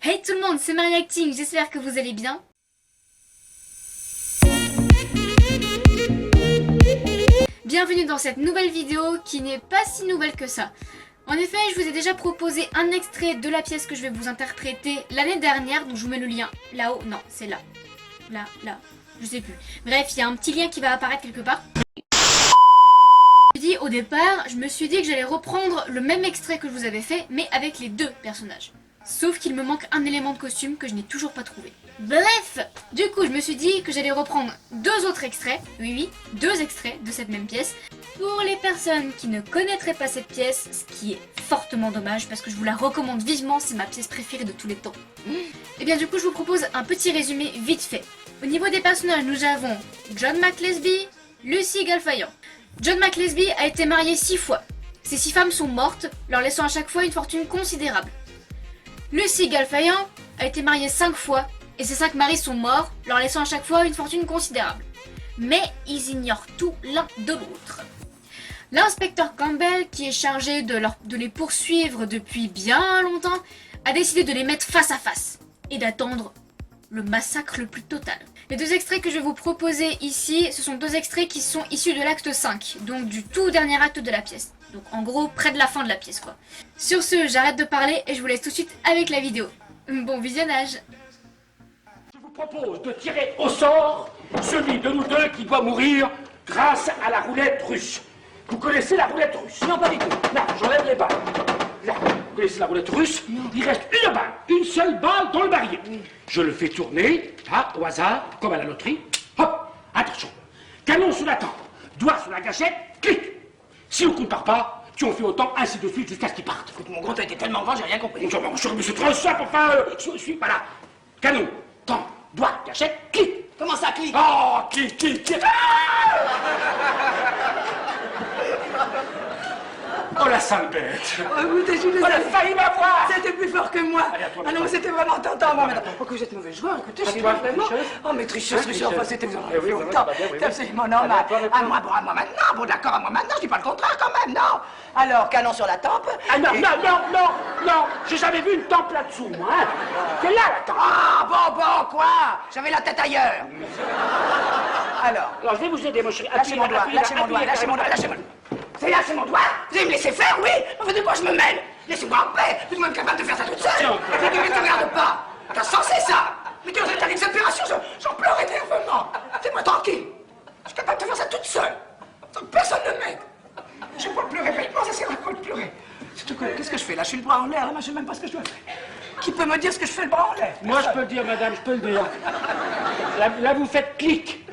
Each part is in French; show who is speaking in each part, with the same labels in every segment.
Speaker 1: Hey tout le monde, c'est Marie Acting, j'espère que vous allez bien. Bienvenue dans cette nouvelle vidéo qui n'est pas si nouvelle que ça. En effet, je vous ai déjà proposé un extrait de la pièce que je vais vous interpréter l'année dernière, donc je vous mets le lien là-haut, non, c'est là. Là, je sais plus. Bref, il y a un petit lien qui va apparaître quelque part. Au départ, je me suis dit que j'allais reprendre le même extrait que je vous avais fait, mais avec les deux personnages. Sauf qu'il me manque un élément de costume que je n'ai toujours pas trouvé. Bref, du coup, je me suis dit que j'allais reprendre deux autres extraits, oui, deux extraits de cette même pièce, pour les personnes qui ne connaîtraient pas cette pièce, ce qui est fortement dommage parce que je vous la recommande vivement, c'est ma pièce préférée de tous les temps. Et bien du coup, je vous propose un petit résumé vite fait. Au niveau des personnages, nous avons John McLesby, Lucy Galfayan. John McLesby a été marié 6 fois. Ces 6 femmes sont mortes, leur laissant à chaque fois une fortune considérable. Lucy Galfayan a été mariée 5 fois, et ses 5 maris sont morts, leur laissant à chaque fois une fortune considérable. Mais ils ignorent tout l'un de l'autre. L'inspecteur Campbell, qui est chargé de les poursuivre depuis bien longtemps, a décidé de les mettre face à face, et d'attendre le massacre le plus total. Les deux extraits que je vais vous proposer ici, ce sont deux extraits qui sont issus de l'acte 5, donc du tout dernier acte de la pièce. Donc en gros, près de la fin de la pièce quoi. Sur ce, j'arrête de parler et je vous laisse tout de suite avec la vidéo. Bon visionnage.
Speaker 2: Je vous propose de tirer au sort celui de nous deux qui doit mourir grâce à la roulette russe. Vous connaissez la roulette russe?
Speaker 3: Non, pas du tout.
Speaker 2: Là, j'enlève les balles. Là, vous connaissez la roulette russe? Il reste une balle, une seule balle dans le barillet. Je le fais tourner, là, au hasard, comme à la loterie. Hop, attention. Canon sur la tempe, doigt sur la gâchette, clic. Si on ne compare pas, tu en fais autant, ainsi de suite, jusqu'à ce qu'il parte.
Speaker 3: Écoute, mon compte a été tellement grand, j'ai rien compris.
Speaker 2: Mais c'est trop simple, enfin, suis pas là. Canon, tempe, doigt, gâchette, clic.
Speaker 3: Comment ça clique?
Speaker 2: Oh, clic. Oh la sale bête!
Speaker 3: Écoutez, je suis
Speaker 2: Oh, elle a failli m'avoir!
Speaker 3: C'était plus fort que moi.
Speaker 2: Allez, à toi,
Speaker 3: Ah non, mais c'était vraiment tentant, moi, maintenant. Oh, que vous êtes mauvais joueur, écoutez, je suis
Speaker 2: toi,
Speaker 3: vraiment...
Speaker 2: tricheuse.
Speaker 3: Oh, mais tricheuse, enfin, c'était vraiment
Speaker 2: Eh oui,
Speaker 3: longtemps.
Speaker 2: oui, oui.
Speaker 3: C'est absolument
Speaker 2: Allez, à
Speaker 3: normal.
Speaker 2: toi,
Speaker 3: À moi, bon, à moi maintenant, bon, d'accord, à moi maintenant, je dis pas le contraire quand même, non. Alors, canon sur la tempe...
Speaker 2: Ah non,
Speaker 3: et-
Speaker 2: non! J'ai jamais vu une tempe là-dessous, moi, hein! C'est là, la tempe!
Speaker 3: Ah, bon, quoi? J'avais la tête ailleurs. Alors,
Speaker 2: Alors, je vais vous aider, mon chéri.
Speaker 3: lâchez mon doigt, lâchez mon doigt. C'est lâcher mon doigt? Vous allez me laisser faire, oui? Enfin, de quoi je me mêle? Laissez-moi en paix! Vous êtes même capable de faire ça toute seule!
Speaker 2: Tiens.
Speaker 3: Mais ne me regarde pas! T'as censé ça! Mais quand vous êtes à l'exaspération, j'en pleure éternellement! Laissez-moi tranquille! Je suis capable de faire ça toute seule! Sans que personne ne m'aide! Je peux pleurer, bêtement, ça sert à quoi de pleurer? Surtout que, qu'est-ce que je fais là? Je suis le bras en l'air, là, moi je sais même pas ce que je dois faire. Qui peut me dire ce que je fais le bras en l'air?
Speaker 2: Moi, je peux le dire, madame, je peux le dire. Là, vous faites clic.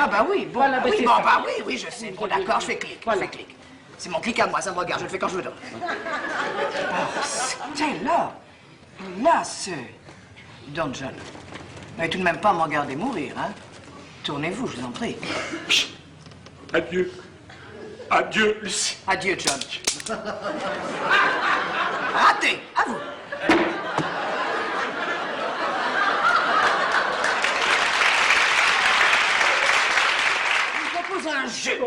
Speaker 3: Ah bah oui, bon,
Speaker 2: Voilà,
Speaker 3: bah
Speaker 2: bah,
Speaker 3: oui,
Speaker 2: c'est
Speaker 3: bon,
Speaker 2: ça.
Speaker 3: bah oui, je sais. Bon, d'accord, je fais clic,
Speaker 2: Voilà.
Speaker 3: je fais clic. C'est mon clic à moi, ça me regarde, je le fais quand je veux. Oh, c'était là, c'est... Don John, n'allez tout de même pas me regarder mourir, hein? Tournez-vous, je vous en prie.
Speaker 2: Adieu. Adieu, Lucie.
Speaker 3: Adieu, John. Raté, à vous. Je vous propose un jeu.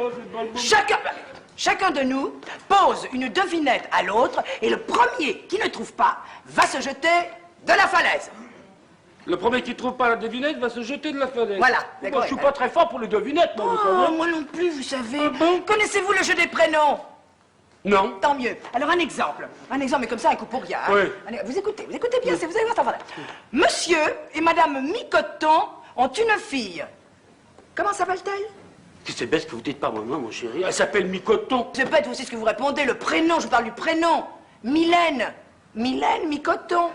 Speaker 3: Chacun de nous pose une devinette à l'autre et le premier qui ne trouve pas va se jeter de la falaise.
Speaker 2: Le premier qui trouve pas la devinette va se jeter de la fenêtre.
Speaker 3: Voilà,
Speaker 2: Moi,
Speaker 3: d'accord,
Speaker 2: je suis
Speaker 3: ouais.
Speaker 2: pas très fort pour les devinettes, moi, vous savez.
Speaker 3: Oh, moi non plus, vous savez.
Speaker 2: Ah bon?
Speaker 3: Connaissez-vous le jeu des prénoms?
Speaker 2: Non.
Speaker 3: Tant mieux. Alors un exemple, mais comme ça, un coup pour rien. Hein.
Speaker 2: Oui.
Speaker 3: Allez, vous écoutez bien, vous allez voir ça. Voilà. Monsieur et Madame Micoton ont une fille. Comment s'appelle-t-elle?
Speaker 2: C'est bête que vous dites pas mon chéri. Elle s'appelle Micoton.
Speaker 3: C'est bête, vous savez ce que vous répondez, le prénom, je parle du prénom. Mylène. Mylène Micoton.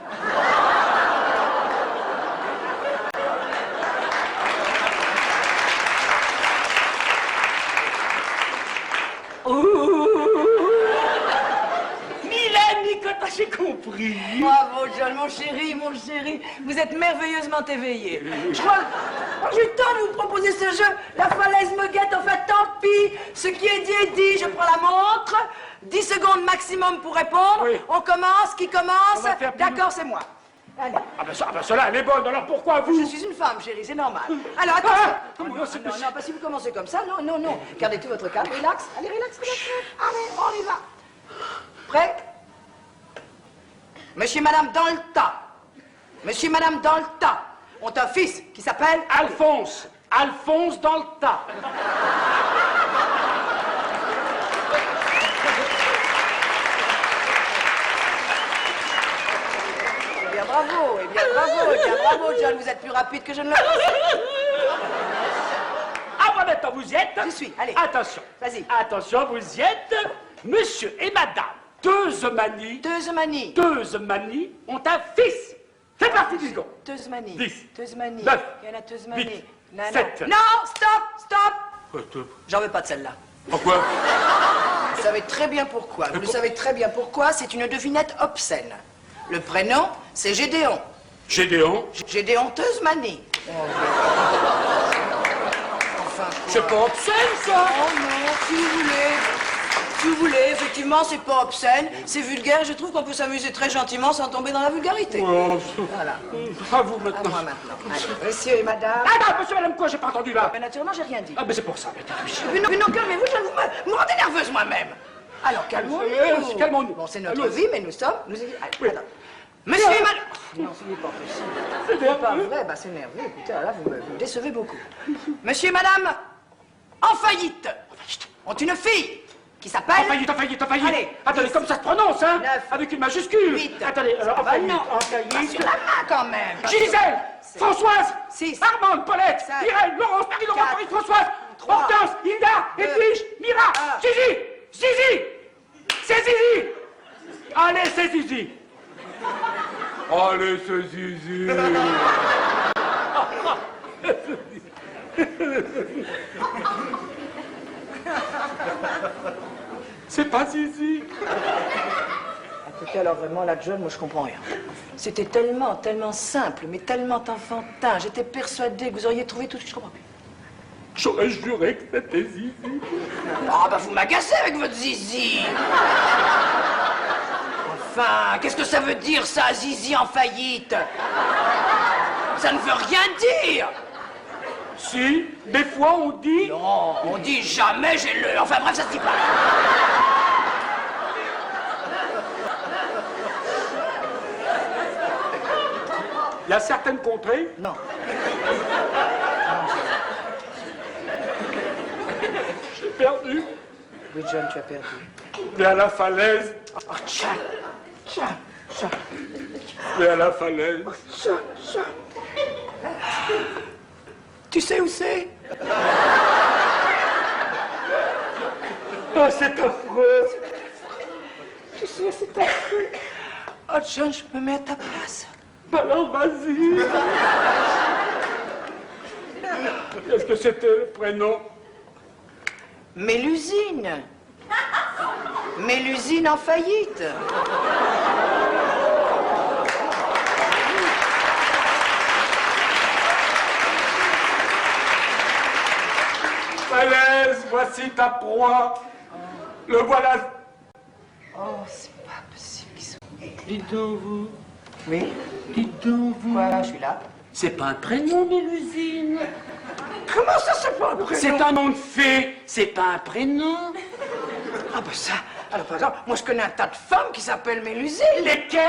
Speaker 2: Mylène Micoton, j'ai compris.
Speaker 3: Bravo, John, mon chéri, vous êtes merveilleusement éveillé. Je crois que j'ai le temps de vous proposer ce jeu. La falaise me guette, enfin tant pis. Ce qui est dit est dit, je prends la montre. 10 secondes maximum pour répondre.
Speaker 2: Oui.
Speaker 3: On commence, qui
Speaker 2: On
Speaker 3: commence?
Speaker 2: va faire plus
Speaker 3: D'accord, c'est moi. Allez.
Speaker 2: Ah ben celle-là, elle est bonne, alors pourquoi vous?
Speaker 3: Je suis une femme, chérie, c'est normal. Alors, attention.
Speaker 2: Ah, comment c'est
Speaker 3: non,
Speaker 2: possible?
Speaker 3: non, pas si vous commencez comme ça, non. Gardez tout votre calme, relax. Allez, relax. Allez, on y va. Prêt? Monsieur et Madame dans le tas. Monsieur et Madame dans le tas ont un fils qui s'appelle...
Speaker 2: Alphonse. Alphonse dans le tas.
Speaker 3: Eh bien, bravo, John, vous êtes plus rapide que je ne le pensais.
Speaker 2: Ah, voilà, maintenant, vous y êtes.
Speaker 3: J'y suis, allez.
Speaker 2: Attention.
Speaker 3: Vas-y.
Speaker 2: Attention, vous y êtes. Monsieur et Madame Teuzemanie. Teuzemanie ont un fils. C'est parti, 10 secondes.
Speaker 3: Teuzemanie.
Speaker 2: 10.
Speaker 3: Teuzemanie.
Speaker 2: 9.
Speaker 3: Il y en a Teuzemanie.
Speaker 2: 8.
Speaker 3: Non,
Speaker 2: 7.
Speaker 3: non, stop. J'en veux pas de celle-là.
Speaker 2: Pourquoi?
Speaker 3: Vous savez très bien pourquoi. Vous savez très bien pourquoi. C'est une devinette obscène. Le prénom, c'est Gédéon.
Speaker 2: Gédéon.
Speaker 3: Gédéon Teuzemanie. Enfin,
Speaker 2: C'est pas obscène, ça.
Speaker 3: oh non, si vous voulez. Si vous voulez, effectivement, c'est pas obscène, c'est vulgaire. Je trouve qu'on peut s'amuser très gentiment sans tomber dans la vulgarité.
Speaker 2: Oh,
Speaker 3: Voilà.
Speaker 2: à vous
Speaker 3: À
Speaker 2: maintenant.
Speaker 3: moi maintenant. Allez, monsieur et madame.
Speaker 2: Ah, monsieur, madame, quoi? J'ai pas entendu là.
Speaker 3: Mais naturellement, j'ai rien dit.
Speaker 2: Ah, mais c'est pour ça.
Speaker 3: Mais non, calmez-vous, vous me rendez nerveuse moi-même. Alors, calmons-nous.
Speaker 2: Calmons-nous.
Speaker 3: Bon, c'est notre
Speaker 2: Allons-y.
Speaker 3: vie, mais nous sommes... Allez,
Speaker 2: Oui.
Speaker 3: attends. Monsieur et madame... Non, ce n'est pas possible.
Speaker 2: C'est
Speaker 3: C'est pas vrai, bah c'est nerveux. Écoutez, alors là, vous me décevez beaucoup. Monsieur et madame, en faillite, ont une fille qui s'appelle...
Speaker 2: En faillite.
Speaker 3: Allez,
Speaker 2: Attendez,
Speaker 3: 10,
Speaker 2: comme ça se prononce, hein?
Speaker 3: 9,
Speaker 2: Avec une majuscule.
Speaker 3: 8.
Speaker 2: Attendez, alors, en
Speaker 3: Bah
Speaker 2: faillite.
Speaker 3: non.
Speaker 2: En
Speaker 3: Pas
Speaker 2: faillite.
Speaker 3: sur la main, quand même.
Speaker 2: Gisèle, Françoise,
Speaker 3: 6,
Speaker 2: Armande, Paulette,
Speaker 3: 5,
Speaker 2: Irène, Laurence, Marie-Laurent,
Speaker 3: 4,
Speaker 2: Marie-Françoise,
Speaker 3: 3,
Speaker 2: Hortense, Hilda,
Speaker 3: 2,
Speaker 2: Edwige, Mira,
Speaker 3: 1.
Speaker 2: Zizi, c'est Zizi. Allez, c'est Zizi. Allez, c'est Zizi. C'est pas Zizi.
Speaker 3: En tout cas, alors vraiment, là, John, moi, je comprends rien. C'était tellement simple, mais tellement enfantin. J'étais persuadée que vous auriez trouvé tout ce que je comprends plus.
Speaker 2: J'aurais juré que c'était Zizi.
Speaker 3: Ah, bah, vous m'agacez avec votre zizi. Enfin, qu'est-ce que ça veut dire, ça, zizi en faillite? Ça ne veut rien dire.
Speaker 2: Si, des fois on dit...
Speaker 3: Non, on dit jamais j'ai le... Enfin, bref, ça se dit pas.
Speaker 2: Il y a certaines contrées...
Speaker 3: Non.
Speaker 2: J'ai perdu.
Speaker 3: Oui, John, tu as perdu.
Speaker 2: Mais à la falaise.
Speaker 3: Oh, tiens.
Speaker 2: Mais à la falaise.
Speaker 3: Tu sais où c'est?
Speaker 2: Oh, c'est affreux.
Speaker 3: Tu sais, c'est affreux. Oh, John, je me mets à ta place.
Speaker 2: Alors, vas-y. Qu'est-ce que c'était le prénom?
Speaker 3: Mélusine. Mélusine en faillite.
Speaker 2: Falaise, voici ta proie. Le voilà.
Speaker 3: Oh, c'est pas possible qu'ils soient...
Speaker 2: Dites donc, vous.
Speaker 3: Oui,
Speaker 2: Dites donc, vous.
Speaker 3: voilà, je suis là.
Speaker 2: C'est pas un prénom, Mélusine.
Speaker 3: Comment ça, c'est pas un prénom?
Speaker 2: C'est un nom de fée. C'est pas un prénom.
Speaker 3: Ah, bah ça... Alors, par exemple, moi, je connais un tas de femmes qui s'appellent Mélusine.
Speaker 2: Lesquelles?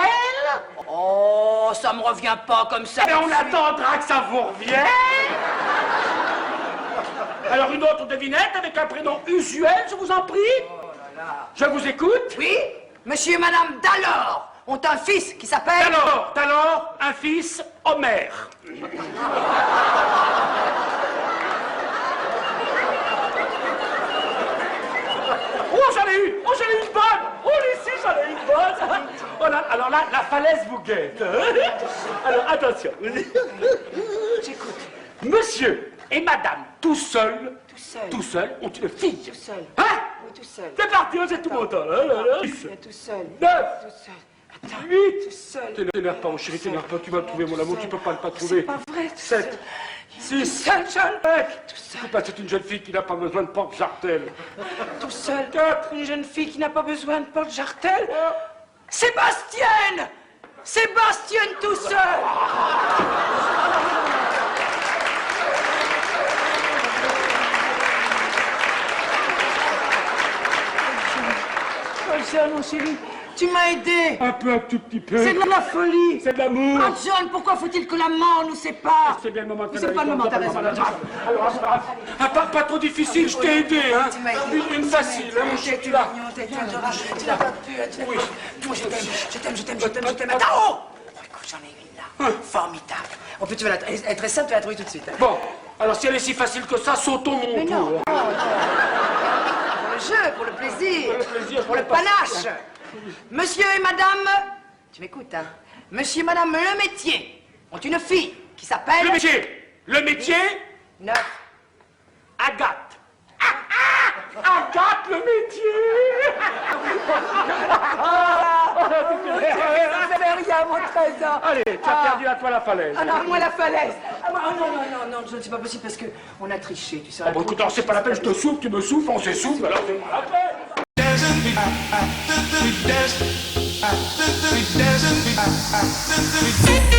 Speaker 3: Oh, ça me revient pas comme ça.
Speaker 2: Mais on attendra que ça vous revienne. Alors une autre devinette avec un prénom usuel, je vous en prie.
Speaker 3: Oh là là.
Speaker 2: Je vous écoute.
Speaker 3: Oui, monsieur et madame Dallor ont un fils qui s'appelle...
Speaker 2: Talor, un fils, Homère. Oh, j'en ai eu une bonne. Oh, ici, j'en ai une bonne. Voilà, alors là, la falaise vous guette. Alors, attention.
Speaker 3: J'écoute.
Speaker 2: Monsieur et madame, tout seuls,
Speaker 3: Tout seul.
Speaker 2: ont une fille.
Speaker 3: Tout seul.
Speaker 2: Hein?
Speaker 3: Oui, tout seul.
Speaker 2: C'est parti, c'est tout mon temps. Là, là, là.
Speaker 3: Il est tout seul.
Speaker 2: 9,
Speaker 3: Tout seul. Attends.
Speaker 2: 8.
Speaker 3: Tout seul.
Speaker 2: T'énerve pas, mon chéri, t'énerve pas, tu vas le trouver, mon amour, tu peux pas le pas trouver.
Speaker 3: C'est pas vrai. Tout
Speaker 2: 7,
Speaker 3: seul.
Speaker 2: 6,
Speaker 3: seul, John.
Speaker 2: 5.
Speaker 3: Tout seul.
Speaker 2: C'est une jeune fille qui n'a pas besoin de porte-jartel.
Speaker 3: Tout seul.
Speaker 2: 4.
Speaker 3: Une jeune fille qui n'a pas besoin de porte-jartel. Sébastienne. Sébastienne tout seul. Oh, ça, mon chéri. Tu m'as aidé.
Speaker 2: Un peu, un tout petit peu.
Speaker 3: C'est de la folie.
Speaker 2: C'est de l'amour.
Speaker 3: Ah, John, pourquoi faut-il que la mort nous sépare?
Speaker 2: C'est bien le moment de
Speaker 3: C'est pas le moment, t'as raison.
Speaker 2: Alors, pas trop difficile, je t'ai aidé, hein.
Speaker 3: Tu m'as aidé.
Speaker 2: Une facile, hein.
Speaker 3: Tu l'as. Tu l'as pas pu. Oui. Moi, je t'aime. Attends, oh écoute, j'en ai une là. Formidable. En plus, tu vas elle est très simple, tu vas la trouver tout de suite.
Speaker 2: Bon, alors si elle est si facile que ça, sautons mon
Speaker 3: Mais
Speaker 2: tour.
Speaker 3: non. Pour le jeu, pour le plaisir.
Speaker 2: Pour le plaisir,
Speaker 3: Pour le panache. Monsieur et madame, tu m'écoutes, hein? Monsieur et madame Le Métier ont une fille qui s'appelle...
Speaker 2: Le métier,
Speaker 3: 9.
Speaker 2: Agathe. Agathe, le métier.
Speaker 3: Ça fait rien, mon trésor.
Speaker 2: Allez, tu as perdu à toi la falaise.
Speaker 3: Ah non, moi la falaise. Ah, non, c'est pas possible parce qu'on a triché, tu sais.
Speaker 2: Bon, écoute, alors c'est pas la peine, je te souffle, tu me souffles, on s'essouffle, alors c'est pas la peine.
Speaker 4: Dancing,